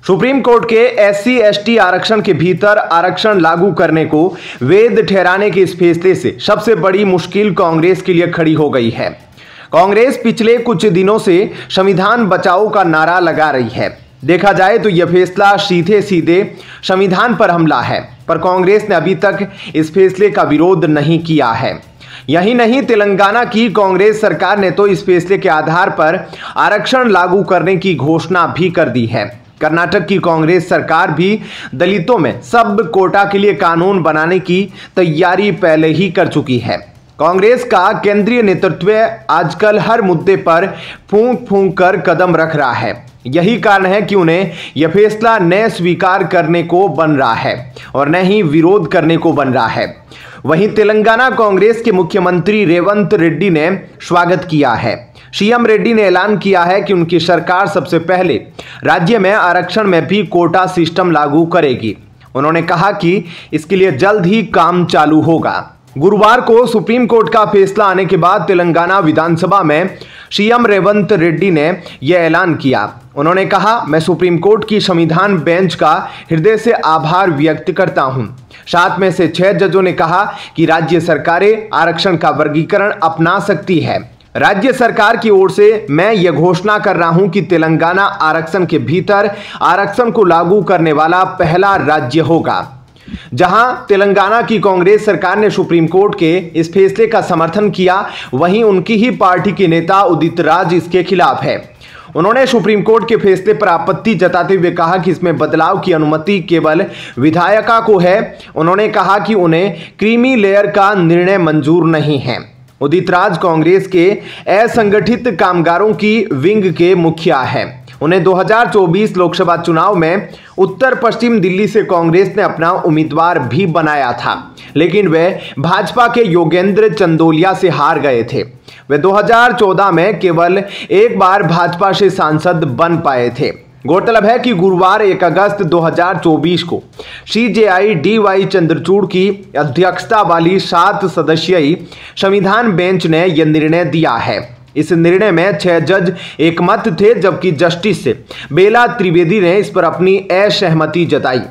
Supreme court के SC/ST आरक्षण के भीतर आरक्षण लागू करने को वैध ठहराने के इस फैसले से सबसे बड़ी मुश्किल कांग्रेस के लिए खड़ी हो गई है। कांग्रेस पिछले कुछ दिनों से संविधान बचाओ का नारा लगा रही है। देखा जाए तो यह फैसला सीधे सीधे संविधान पर हमला है, पर कांग्रेस ने अभी तक इस फैसले का विरोध नहीं किया है। यही नहीं, तेलंगाना की कांग्रेस सरकार ने तो इस फैसले के आधार पर आरक्षण लागू करने की घोषणा भी कर दी है। कर्नाटक की कांग्रेस सरकार भी दलितों में सब कोटा के लिए कानून बनाने की तैयारी पहले ही कर चुकी है। कांग्रेस का केंद्रीय नेतृत्व आजकल हर मुद्दे पर फूंक फूंक कर कदम रख रहा है। यही कारण है कि उन्हें यह फैसला न स्वीकार करने को बन रहा है और न ही विरोध करने को बन रहा है। वहीं तेलंगाना कांग्रेस के मुख्यमंत्री रेवंत रेड्डी ने स्वागत किया है। सीएम रेड्डी ने ऐलान किया है कि उनकी सरकार सबसे पहले राज्य में आरक्षण में भी कोटा सिस्टम लागू करेगी। उन्होंने कहा कि इसके लिए जल्द ही काम चालू होगा। गुरुवार को सुप्रीम कोर्ट का फैसला आने के बाद तेलंगाना विधानसभा में सीएम रेवंत रेड्डी ने यह ऐलान किया। उन्होंने कहा, मैं सुप्रीम कोर्ट की संविधान बेंच का हृदय से आभार व्यक्त करता हूं। 7 में से 6 जजों ने कहा कि राज्य सरकारें आरक्षण का वर्गीकरण अपना सकती है। राज्य सरकार की ओर से मैं यह घोषणा कर रहा हूं कि तेलंगाना आरक्षण के भीतर आरक्षण को लागू करने वाला पहला राज्य होगा। जहां तेलंगाना की कांग्रेस सरकार ने सुप्रीम कोर्ट के इस फैसले का समर्थन किया, वहीं उनकी ही पार्टी के नेता उदित राज इसके खिलाफ है। उन्होंने सुप्रीम कोर्ट के फैसले पर आपत्ति जताते हुए कहा कि इसमें बदलाव की अनुमति केवल विधायिका को है। उन्होंने कहा कि उन्हें क्रीमी लेयर का निर्णय मंजूर नहीं है। उदित राज कांग्रेस के असंगठित कामगारों की विंग के मुखिया हैं। उन्हें 2024 लोकसभा चुनाव में उत्तर पश्चिम दिल्ली से कांग्रेस ने अपना उम्मीदवार भी बनाया था, लेकिन वे भाजपा के योगेंद्र चंदोलिया से हार गए थे। वे 2014 में केवल एक बार भाजपा से सांसद बन पाए थे। गौरतलब है कि गुरुवार 1 अगस्त 2024 को CJI DY चंद्रचूड़ की अध्यक्षता वाली 7 सदस्यीय संविधान बेंच ने यह निर्णय दिया है। इस निर्णय में 6 जज एकमत थे, जबकि जस्टिस बेला त्रिवेदी ने इस पर अपनी असहमति जताई।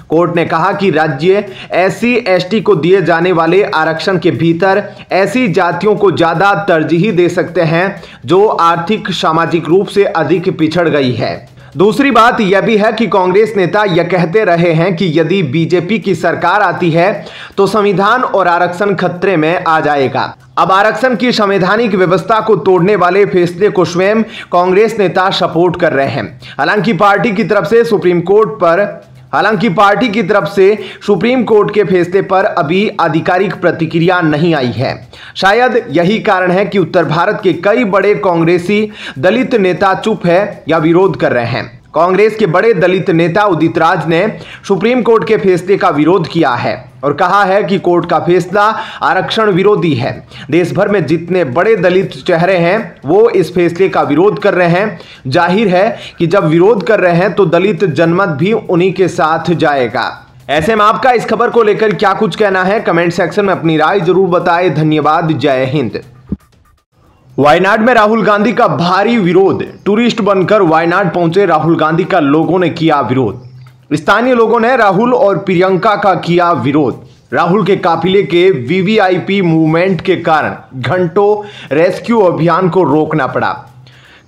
कोर्ट ने कहा कि राज्य SC/ST को दिए जाने वाले आरक्षण के भीतर ऐसी जातियों को ज्यादा तरजीह दे सकते हैं जो आर्थिक सामाजिक रूप से अधिक पिछड़ गई है। दूसरी बात यह भी है कि कांग्रेस नेता यह कहते रहे हैं कि यदि बीजेपी की सरकार आती है तो संविधान और आरक्षण खतरे में आ जाएगा। अब आरक्षण की संवैधानिक व्यवस्था को तोड़ने वाले फैसले को स्वयं कांग्रेस नेता सपोर्ट कर रहे हैं। हालांकि पार्टी की तरफ से सुप्रीम कोर्ट के फैसले पर अभी आधिकारिक प्रतिक्रिया नहीं आई है। शायद यही कारण है कि उत्तर भारत के कई बड़े कांग्रेसी दलित नेता चुप है या विरोध कर रहे हैं। कांग्रेस के बड़े दलित नेता उदित राज ने सुप्रीम कोर्ट के फैसले का विरोध किया है और कहा है कि कोर्ट का फैसला आरक्षण विरोधी है। देश भर में जितने बड़े दलित चेहरे हैं वो इस फैसले का विरोध कर रहे हैं। जाहिर है कि जब विरोध कर रहे हैं तो दलित जनमत भी उन्हीं के साथ जाएगा। ऐसे में आपका इस खबर को लेकर क्या कुछ कहना है, कमेंट सेक्शन में अपनी राय जरूर बताएं। धन्यवाद। जय हिंद। वायनाड में राहुल गांधी का भारी विरोध। टूरिस्ट बनकर वायनाड पहुंचे राहुल गांधी का लोगों ने किया विरोध। स्थानीय लोगों ने राहुल और प्रियंका का किया विरोध। राहुल के काफिले के VVIP मूवमेंट के कारण घंटों रेस्क्यू अभियान को रोकना पड़ा।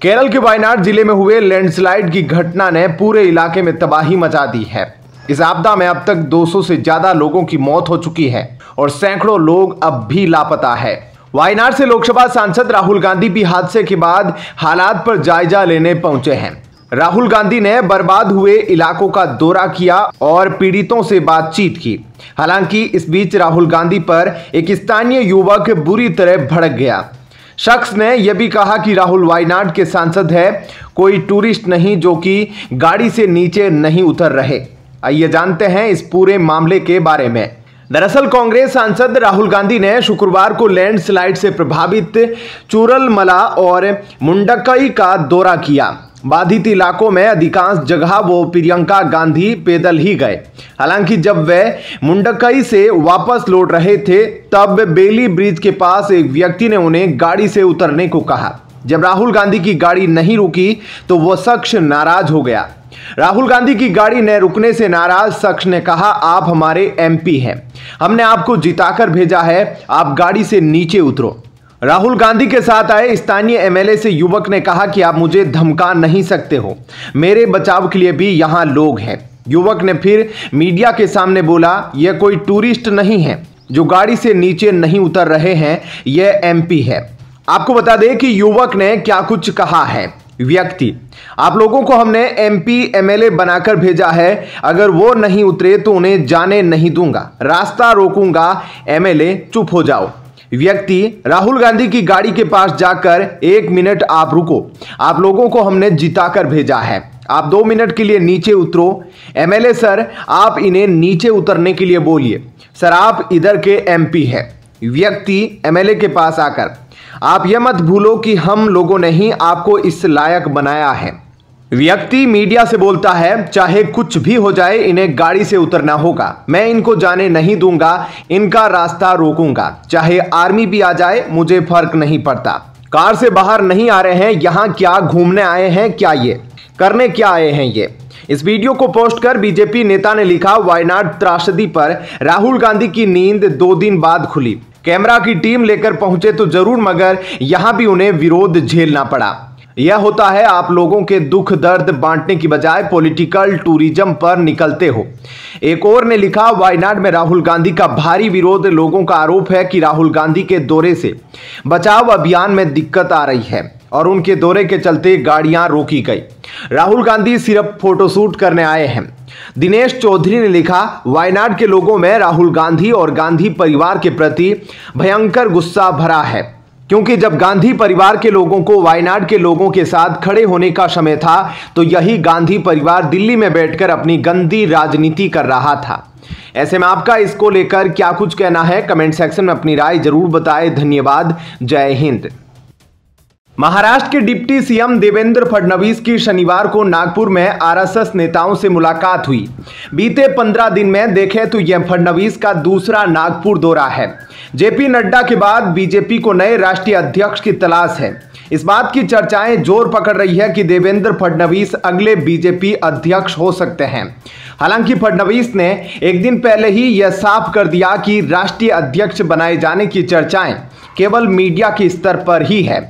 केरल के वायनाड जिले में हुए लैंडस्लाइड की घटना ने पूरे इलाके में तबाही मचा दी है। इस आपदा में अब तक 200 से ज्यादा लोगों की मौत हो चुकी है और सैकड़ों लोग अब भी लापता है। वायनाड से लोकसभा सांसद राहुल गांधी भी हादसे के बाद हालात पर जायजा लेने पहुंचे हैं। राहुल गांधी ने बर्बाद हुए इलाकों का दौरा किया और पीड़ितों से बातचीत की। हालांकि इस बीच राहुल गांधी पर एक स्थानीय युवक बुरी तरह भड़क गया। शख्स ने यह भी कहा कि राहुल वायनाड के सांसद है, कोई टूरिस्ट नहीं जो कि गाड़ी से नीचे नहीं उतर रहे। आइए जानते हैं इस पूरे मामले के बारे में। दरअसल कांग्रेस सांसद राहुल गांधी ने शुक्रवार को लैंडस्लाइड से प्रभावित चूरलमला और मुंडकई का दौरा किया। बाधित इलाकों में अधिकांश जगह वो प्रियंका गांधी पैदल ही गए। हालांकि जब वे मुंडकई से वापस लौट रहे थे तब बेली ब्रिज के पास एक व्यक्ति ने उन्हें गाड़ी से उतरने को कहा। जब राहुल गांधी की गाड़ी नहीं रुकी तो वह शख्स नाराज हो गया। राहुल गांधी की गाड़ी न रुकने से नाराज शख्स ने कहा, आप हमारे एमपी हैं, हमने आपको जिताकर भेजा है, आप गाड़ी से नीचे उतरो। राहुल गांधी के साथ आए स्थानीय एमएलए से युवक ने कहा कि आप मुझे धमका नहीं सकते हो, मेरे बचाव के लिए भी यहां लोग हैं। युवक ने फिर मीडिया के सामने बोला, यह कोई टूरिस्ट नहीं है जो गाड़ी से नीचे नहीं उतर रहे हैं, यह एमपी है। आपको बता दें कि युवक ने क्या कुछ कहा है। व्यक्ति, आप लोगों को हमने एमपी एमएलए बनाकर भेजा है, अगर वो नहीं उतरे तो उन्हें जाने नहीं दूंगा, रास्ता रोकूंगा। एमएलए, चुप हो जाओ। व्यक्ति, राहुल गांधी की गाड़ी के पास जाकर 1 मिनट आप रुको, आप लोगों को हमने जिताकर भेजा है, आप 2 मिनट के लिए नीचे उतरो। एमएलए, सर आप इन्हें नीचे उतरने के लिए बोलिए, सर आप इधर के एमपी हैं। व्यक्ति एमएलए के पास आकर, आप यह मत भूलो कि हम लोगों ने ही आपको इस लायक बनाया है। व्यक्ति मीडिया से बोलता है, चाहे कुछ भी हो जाए इन्हें गाड़ी से उतरना होगा, मैं इनको जाने नहीं दूंगा, इनका रास्ता रोकूंगा, चाहे आर्मी भी आ जाए मुझे फर्क नहीं पड़ता। कार से बाहर नहीं आ रहे हैं, यहां क्या घूमने आए हैं, क्या ये करने क्या आए हैं ये। इस वीडियो को पोस्ट कर बीजेपी नेता ने लिखा, वायनाड त्रासदी पर राहुल गांधी की नींद 2 दिन बाद खुली, कैमरा की टीम लेकर पहुंचे तो जरूर, मगर यहां भी उन्हें विरोध झेलना पड़ा। यह होता है, आप लोगों के दुख दर्द बांटने की बजाय पॉलिटिकल टूरिज्म पर निकलते हो। एक और ने लिखा, वायनाड में राहुल गांधी का भारी विरोध, लोगों का आरोप है कि राहुल गांधी के दौरे से बचाव अभियान में दिक्कत आ रही है और उनके दौरे के चलते गाड़ियां रोकी गई। राहुल गांधी सिर्फ फोटोशूट करने आए हैं। दिनेश चौधरी ने लिखा, वायनाड के लोगों में राहुल गांधी और गांधी परिवार के प्रति भयंकर गुस्सा भरा है, क्योंकि जब गांधी परिवार के लोगों को वायनाड के लोगों के साथ खड़े होने का समय था तो यही गांधी परिवार दिल्ली में बैठकर अपनी गंदी राजनीति कर रहा था। ऐसे में आपका इसको लेकर क्या कुछ कहना है, कमेंट सेक्शन में अपनी राय जरूर बताएं। धन्यवाद। जय हिंद। महाराष्ट्र के डिप्टी सीएम देवेंद्र फडणवीस की शनिवार को नागपुर में आरएसएस नेताओं से मुलाकात हुई। बीते 15 दिन में देखें तो यह फडणवीस का दूसरा नागपुर दौरा है। जेपी नड्डा के बाद बीजेपी को नए राष्ट्रीय अध्यक्ष की तलाश है। इस बात की चर्चाएं जोर पकड़ रही है कि देवेंद्र फडणवीस अगले बीजेपी अध्यक्ष हो सकते हैं। हालांकि फडणवीस ने एक दिन पहले ही यह साफ कर दिया कि राष्ट्रीय अध्यक्ष बनाए जाने की चर्चाएं केवल मीडिया के स्तर पर ही है।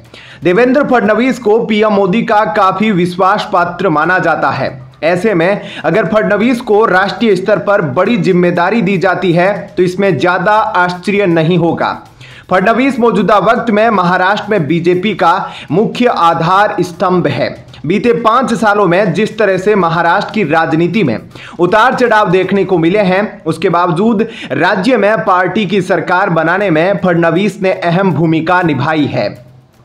देवेंद्र फडणवीस को पीएम मोदी का काफी विश्वास पात्र माना जाता है। ऐसे में अगर फडणवीस को राष्ट्रीय स्तर पर बड़ी जिम्मेदारी दी जाती है तो इसमें ज्यादा आश्चर्य नहीं होगा। फडणवीस मौजूदा वक्त में महाराष्ट्र में बीजेपी का मुख्य आधार स्तंभ है। बीते 5 सालों में जिस तरह से महाराष्ट्र की राजनीति में उतार चढ़ाव देखने को मिले हैं, उसके बावजूद राज्य में पार्टी की सरकार बनाने में फडणवीस ने अहम भूमिका निभाई है।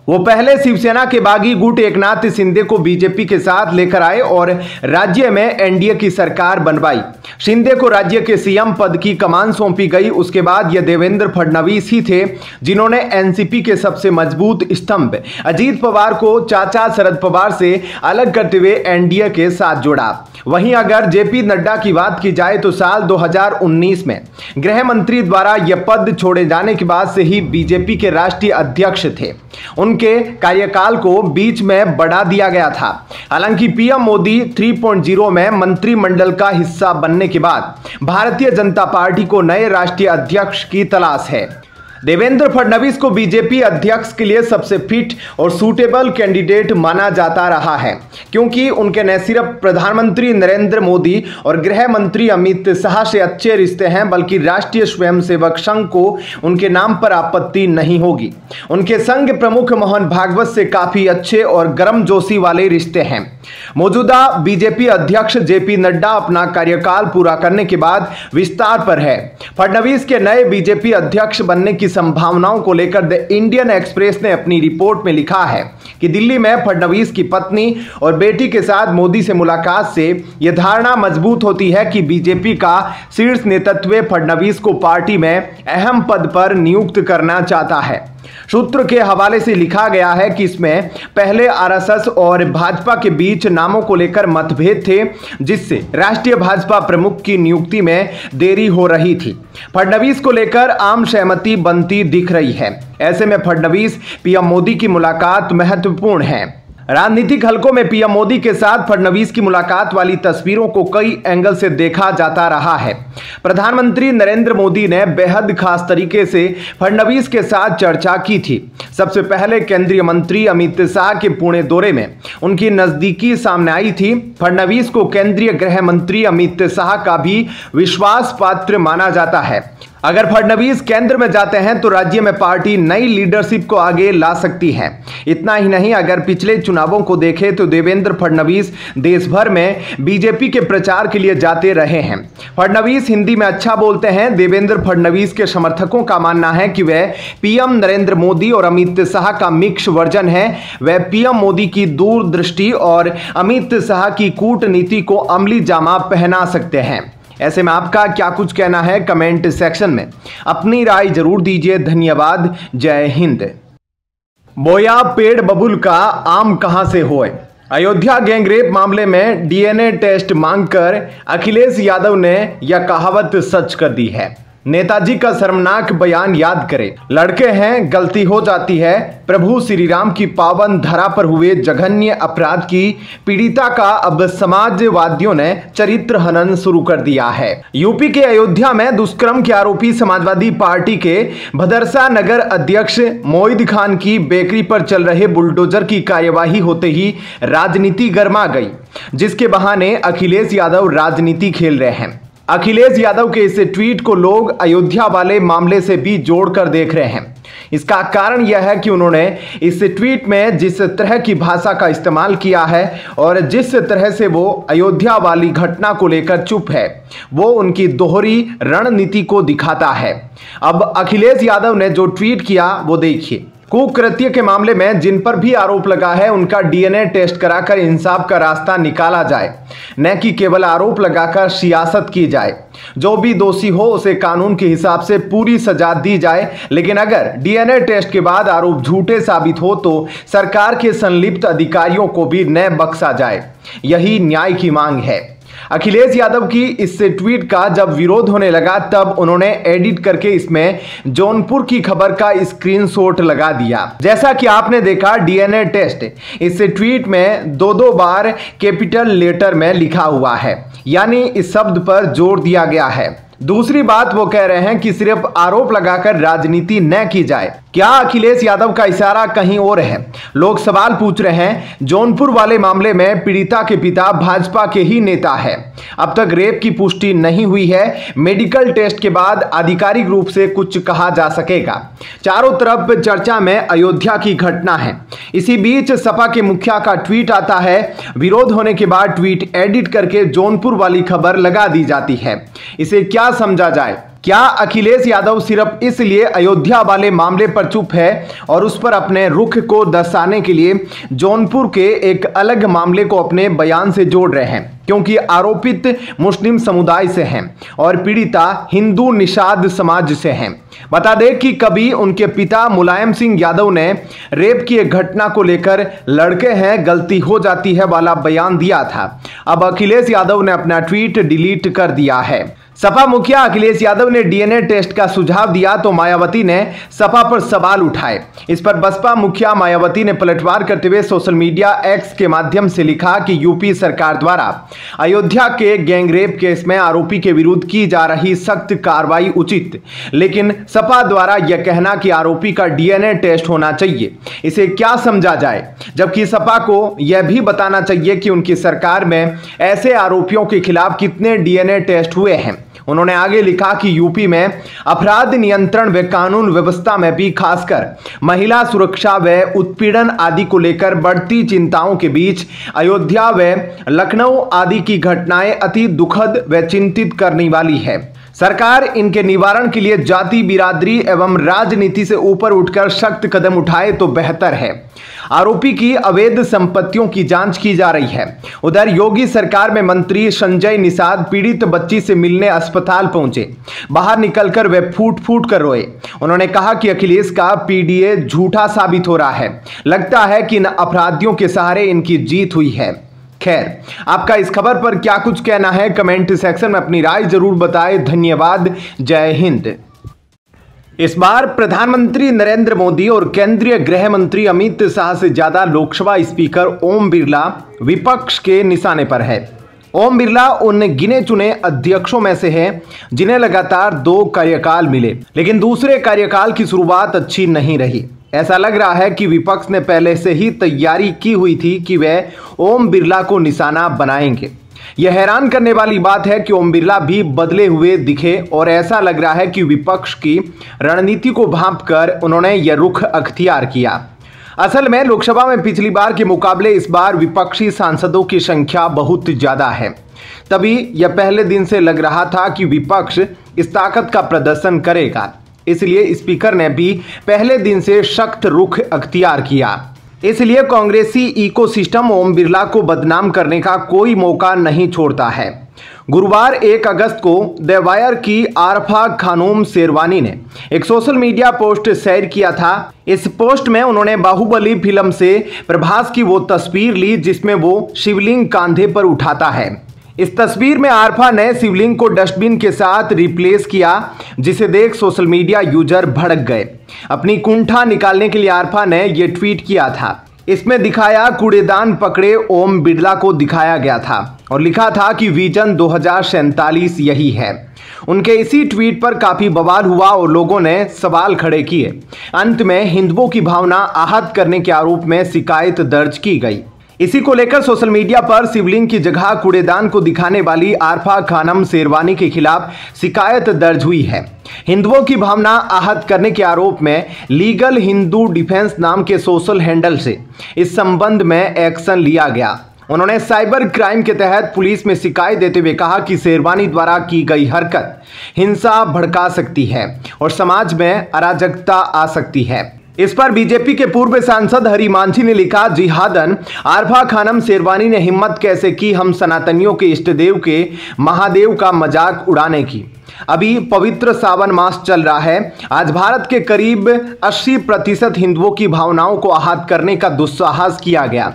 वो पहले शिवसेना के बागी गुट एकनाथ शिंदे को बीजेपी के साथ लेकर आए और राज्य में एनडीए की सरकार बनवाई। शिंदे को राज्य के सीएम पद की कमान सौंपी गई। उसके बाद यह देवेंद्र फडणवीस ही थे जिन्होंने एनसीपी के सबसे मजबूत स्तंभ अजीत पवार को चाचा शरद पवार से अलग करते हुए एनडीए के साथ जोड़ा। वहीं अगर जेपी नड्डा की बात की जाए तो साल 2019 में गृह मंत्री द्वारा यह पद छोड़े जाने के बाद से ही बीजेपी के राष्ट्रीय अध्यक्ष थे। उनके कार्यकाल को बीच में बढ़ा दिया गया था। हालांकि पीएम मोदी 3.0 में मंत्रिमंडल का हिस्सा बनने के बाद भारतीय जनता पार्टी को नए राष्ट्रीय अध्यक्ष की तलाश है। देवेंद्र फडणवीस को बीजेपी अध्यक्ष के लिए सबसे फिट और सूटेबल कैंडिडेट माना जाता रहा है, क्योंकि उनके न सिर्फ प्रधानमंत्री नरेंद्र मोदी और गृह मंत्री अमित शाह से अच्छे रिश्ते हैं, बल्कि राष्ट्रीय स्वयंसेवक संघ को उनके नाम पर आपत्ति नहीं होगी। उनके संघ प्रमुख मोहन भागवत से काफी अच्छे और गर्मजोशी वाले रिश्ते हैं। मौजूदा बीजेपी अध्यक्ष जेपी नड्डा अपना कार्यकाल पूरा करने के बाद विस्तार पर है। फडणवीस के नए बीजेपी अध्यक्ष बनने की संभावनाओं को लेकर द इंडियन एक्सप्रेस ने अपनी रिपोर्ट में लिखा है कि दिल्ली में फडणवीस की पत्नी और बेटी के साथ मोदी से मुलाकात से यह धारणा मजबूत होती है कि बीजेपी का शीर्ष नेतृत्व फडणवीस को पार्टी में अहम पद पर नियुक्त करना चाहता है। सूत्र के हवाले से लिखा गया है कि इसमें पहले आरएसएस और भाजपा के बीच बीच नामों को लेकर मतभेद थे, जिससे राष्ट्रीय भाजपा प्रमुख की नियुक्ति में देरी हो रही थी। फडणवीस को लेकर आम सहमति बनती दिख रही है। ऐसे में फडणवीस पीएम मोदी की मुलाकात महत्वपूर्ण है। राजनीतिक हलकों में पीएम मोदी के साथ फडणवीस की मुलाकात वाली तस्वीरों को कई एंगल से देखा जाता रहा है। प्रधानमंत्री नरेंद्र मोदी ने बेहद खास तरीके से फडणवीस के साथ चर्चा की थी। सबसे पहले केंद्रीय मंत्री अमित शाह के पुणे दौरे में उनकी नजदीकी सामने आई थी। फडणवीस को केंद्रीय गृह मंत्री अमित शाह का भी विश्वास पात्र माना जाता है। अगर फडणवीस केंद्र में जाते हैं तो राज्य में पार्टी नई लीडरशिप को आगे ला सकती है। इतना ही नहीं, अगर पिछले चुनावों को देखें तो देवेंद्र फडणवीस देश भर में बीजेपी के प्रचार के लिए जाते रहे हैं। फडणवीस हिंदी में अच्छा बोलते हैं। देवेंद्र फडणवीस के समर्थकों का मानना है कि वह पीएम नरेंद्र मोदी और अमित शाह का मिक्स वर्जन है। वह पीएम मोदी की दूरदृष्टि और अमित शाह की कूटनीति को अमली जामा पहना सकते हैं। ऐसे में आपका क्या कुछ कहना है? कमेंट सेक्शन में अपनी राय जरूर दीजिए। धन्यवाद। जय हिंद। बोया पेड़ बबुल का आम कहां से होए? अयोध्या गैंगरेप मामले में डीएनए टेस्ट मांगकर अखिलेश यादव ने यह कहावत सच कर दी है। नेताजी का शर्मनाक बयान याद करें। लड़के हैं, गलती हो जाती है। प्रभु श्री राम की पावन धरा पर हुए जघन्य अपराध की पीड़िता का अब समाजवादियों ने चरित्र हनन शुरू कर दिया है। यूपी के अयोध्या में दुष्कर्म के आरोपी समाजवादी पार्टी के भदरसा नगर अध्यक्ष मोईद खान की बेकरी पर चल रहे बुलडोजर की कार्यवाही होते ही राजनीति गर्मा गई, जिसके बहाने अखिलेश यादव राजनीति खेल रहे हैं। अखिलेश यादव के इस ट्वीट को लोग अयोध्या वाले मामले से भी जोड़कर देख रहे हैं। इसका कारण यह है कि उन्होंने इस ट्वीट में जिस तरह की भाषा का इस्तेमाल किया है और जिस तरह से वो अयोध्या वाली घटना को लेकर चुप है, वो उनकी दोहरी रणनीति को दिखाता है। अब अखिलेश यादव ने जो ट्वीट किया वो देखिए। कुकृत्य के मामले में जिन पर भी आरोप लगा है उनका डीएनए टेस्ट कराकर इंसाफ का रास्ता निकाला जाए, न कि केवल आरोप लगाकर सियासत की जाए। जो भी दोषी हो उसे कानून के हिसाब से पूरी सजा दी जाए, लेकिन अगर डीएनए टेस्ट के बाद आरोप झूठे साबित हो तो सरकार के संलिप्त अधिकारियों को भी न बख्शा जाए। यही न्याय की मांग है। अखिलेश यादव की इस ट्वीट का जब विरोध होने लगा तब उन्होंने एडिट करके इसमें जौनपुर की खबर का स्क्रीनशॉट लगा दिया। जैसा कि आपने देखा, डीएनए टेस्ट इस ट्वीट में दो बार कैपिटल लेटर में लिखा हुआ है, यानी इस शब्द पर जोर दिया गया है। दूसरी बात, वो कह रहे हैं कि सिर्फ आरोप लगाकर राजनीति न की जाए। क्या अखिलेश यादव का इशारा कहीं और है? लोग सवाल पूछ रहे हैं। जौनपुर वाले मामले में पीड़िता के पिता भाजपा के ही नेता है। अब तक रेप की पुष्टि नहीं हुई है। मेडिकल टेस्ट के बाद आधिकारिक रूप से कुछ कहा जा सकेगा। चारों तरफ चर्चा में अयोध्या की घटना है। इसी बीच सपा के मुखिया का ट्वीट आता है। विरोध होने के बाद ट्वीट एडिट करके जौनपुर वाली खबर लगा दी जाती है। इसे क्या समझा जाए? क्या अखिलेश यादव सिर्फ इसलिए अयोध्या वाले मामले पर चुप है और उस पर अपने रुख को दर्शाने के लिए जौनपुर के एक अलग मामले को अपने बयान से जोड़ रहे हैं, क्योंकि आरोपित मुस्लिम समुदाय से हैं और पीड़िता हिंदू निषाद समाज से हैं? बता दें कि कभी उनके पिता मुलायम सिंह यादव ने रेप की एक घटना को लेकर लड़के हैं, गलती हो जाती है वाला बयान दिया था। अब अखिलेश यादव ने अपना ट्वीट डिलीट कर दिया है। सपा मुखिया अखिलेश यादव ने डीएनए टेस्ट का सुझाव दिया तो मायावती ने सपा पर सवाल उठाए। इस पर बसपा मुखिया मायावती ने पलटवार करते हुए सोशल मीडिया एक्स के माध्यम से लिखा कि यूपी सरकार द्वारा अयोध्या के गैंगरेप केस में आरोपी के विरुद्ध की जा रही सख्त कार्रवाई उचित, लेकिन सपा द्वारा यह कहना कि आरोपी का डीएनए टेस्ट होना चाहिए, इसे क्या समझा जाए? जबकि सपा को यह भी बताना चाहिए कि उनकी सरकार में ऐसे आरोपियों के खिलाफ कितने डीएनए टेस्ट हुए हैं। उन्होंने आगे लिखा कि यूपी में अपराध नियंत्रण व कानून व्यवस्था में भी खासकर महिला सुरक्षा व उत्पीड़न आदि को लेकर बढ़ती चिंताओं के बीच अयोध्या व लखनऊ आदि की घटनाएं अति दुखद व चिंतित करने वाली है। सरकार इनके निवारण के लिए जाति, बिरादरी एवं राजनीति से ऊपर उठकर सख्त कदम उठाए तो बेहतर है। आरोपी की अवैध संपत्तियों की जांच की जा रही है। उधर योगी सरकार में मंत्री संजय निषाद पीड़ित बच्ची से मिलने अस्पताल पहुंचे। बाहर निकलकर वे फूट फूट कर रोए। उन्होंने कहा कि अखिलेश का पीडीए झूठा साबित हो रहा है। लगता है कि इन अपराधियों के सहारे इनकी जीत हुई है। खैर, आपका इस खबर पर क्या कुछ कहना है, कमेंट सेक्शन में अपनी राय जरूर बताएं। धन्यवाद। जय हिंद। इस बार प्रधानमंत्री नरेंद्र मोदी और केंद्रीय गृह मंत्री अमित शाह से ज्यादा लोकसभा स्पीकर ओम बिरला विपक्ष के निशाने पर है। ओम बिरला उन गिने चुने अध्यक्षों में से हैं जिन्हें लगातार 2 कार्यकाल मिले, लेकिन दूसरे कार्यकाल की शुरुआत अच्छी नहीं रही। ऐसा लग रहा है कि विपक्ष ने पहले से ही तैयारी की हुई थी कि वे ओम बिरला को निशाना बनाएंगे। यह हैरान करने वाली बात है कि ओम बिरला भी बदले हुए दिखे और ऐसा लग रहा है कि विपक्ष की रणनीति को भांपकर उन्होंने यह रुख अख्तियार किया। असल में लोकसभा में पिछली बार के मुकाबले इस बार विपक्षी सांसदों की संख्या बहुत ज्यादा है। तभी यह पहले दिन से लग रहा था कि विपक्ष इस ताकत का प्रदर्शन करेगा, इसलिए स्पीकर ने भी पहले दिन से सख्त रुख अख्तियार किया। इसलिए कांग्रेसी इकोसिस्टम ओम बिरला को बदनाम करने का कोई मौका नहीं छोड़ता है। गुरुवार 1 अगस्त को द वायर की आरफा खानूम शेरवानी ने एक सोशल मीडिया पोस्ट शेयर किया था। इस पोस्ट में उन्होंने बाहुबली फिल्म से प्रभास की वो तस्वीर ली जिसमें वो शिवलिंग कांधे पर उठाता है। इस तस्वीर में आरफा ने शिवलिंग को डस्टबिन के साथ रिप्लेस किया, जिसे देख सोशल मीडिया यूजर भड़क गए। अपनी कुंठा निकालने के लिए आरफा ने यह ट्वीट किया था। इसमें दिखाया कूड़ेदान पकड़े ओम बिरला को दिखाया गया था और लिखा था कि विजन 2047 यही है। उनके इसी ट्वीट पर काफी बवाल हुआ और लोगों ने सवाल खड़े किए। अंत में हिंदुओं की भावना आहत करने के आरोप में शिकायत दर्ज की गई। इसी को लेकर सोशल मीडिया पर शिवलिंग की जगह कूड़ेदान को दिखाने वाली आरफा खानम शेरवानी के खिलाफ शिकायत दर्ज हुई है। हिंदुओं की भावना आहत करने के आरोप में लीगल हिंदू डिफेंस नाम के सोशल हैंडल से इस संबंध में एक्शन लिया गया। उन्होंने साइबर क्राइम के तहत पुलिस में शिकायत देते हुए कहा कि शेरवानी द्वारा की गई हरकत हिंसा भड़का सकती है और समाज में अराजकता आ सकती है। इस पर बीजेपी के पूर्व सांसद हरि मांझी ने लिखा, जिहादन आरफा खानम शेरवानी ने हिम्मत कैसे की हम सनातनियों के इष्ट देव के महादेव का मजाक उड़ाने की। अभी पवित्र सावन मास चल रहा है। आज भारत के करीब 80% हिंदुओं की भावनाओं को आहत करने का दुस्साहस किया गया।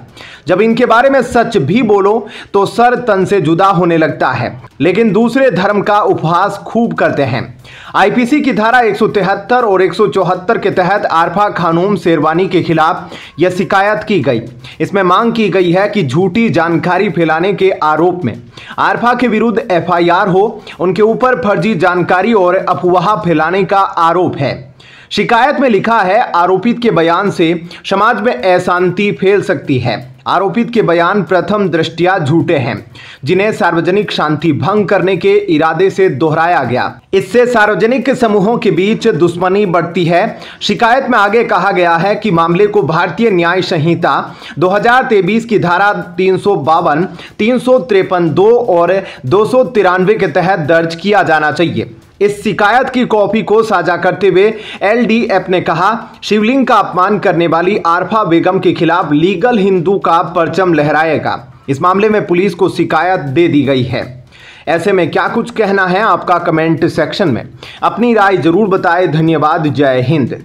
जब इनके बारे में सच भी बोलो तो सर तन से जुदा होने लगता है, लेकिन दूसरे धर्म का उपहास खूब करते हैं। आईपीसी की धारा 173 और 174 के तहत आरफा खानूम शेरवानी के खिलाफ यह शिकायत की गई। इसमें मांग की गई है कि झूठी जानकारी फैलाने के आरोप में आरफा के विरुद्ध एफआईआर हो। उनके ऊपर फर्जी जानकारी और अफवाह फैलाने का आरोप है। शिकायत में लिखा है, आरोपित के बयान से समाज में अशांति फैल सकती है। आरोपित के बयान प्रथम दृष्टया झूठे हैं, जिन्हें सार्वजनिक शांति भंग करने के इरादे से दोहराया गया। इससे सार्वजनिक समूहों के बीच दुश्मनी बढ़ती है। शिकायत में आगे कहा गया है कि मामले को भारतीय न्याय संहिता 2023 की धारा 352, 353 2 और 293 के तहत दर्ज किया जाना चाहिए। इस शिकायत की कॉपी को साझा करते हुए एलडीएफ ने कहा, शिवलिंग का अपमान करने वाली आरफा बेगम के खिलाफ लीगल हिंदू का परचम लहराएगा। इस मामले में पुलिस को शिकायत दे दी गई है। ऐसे में क्या कुछ कहना है आपका, कमेंट सेक्शन में अपनी राय जरूर बताएं। धन्यवाद। जय हिंद।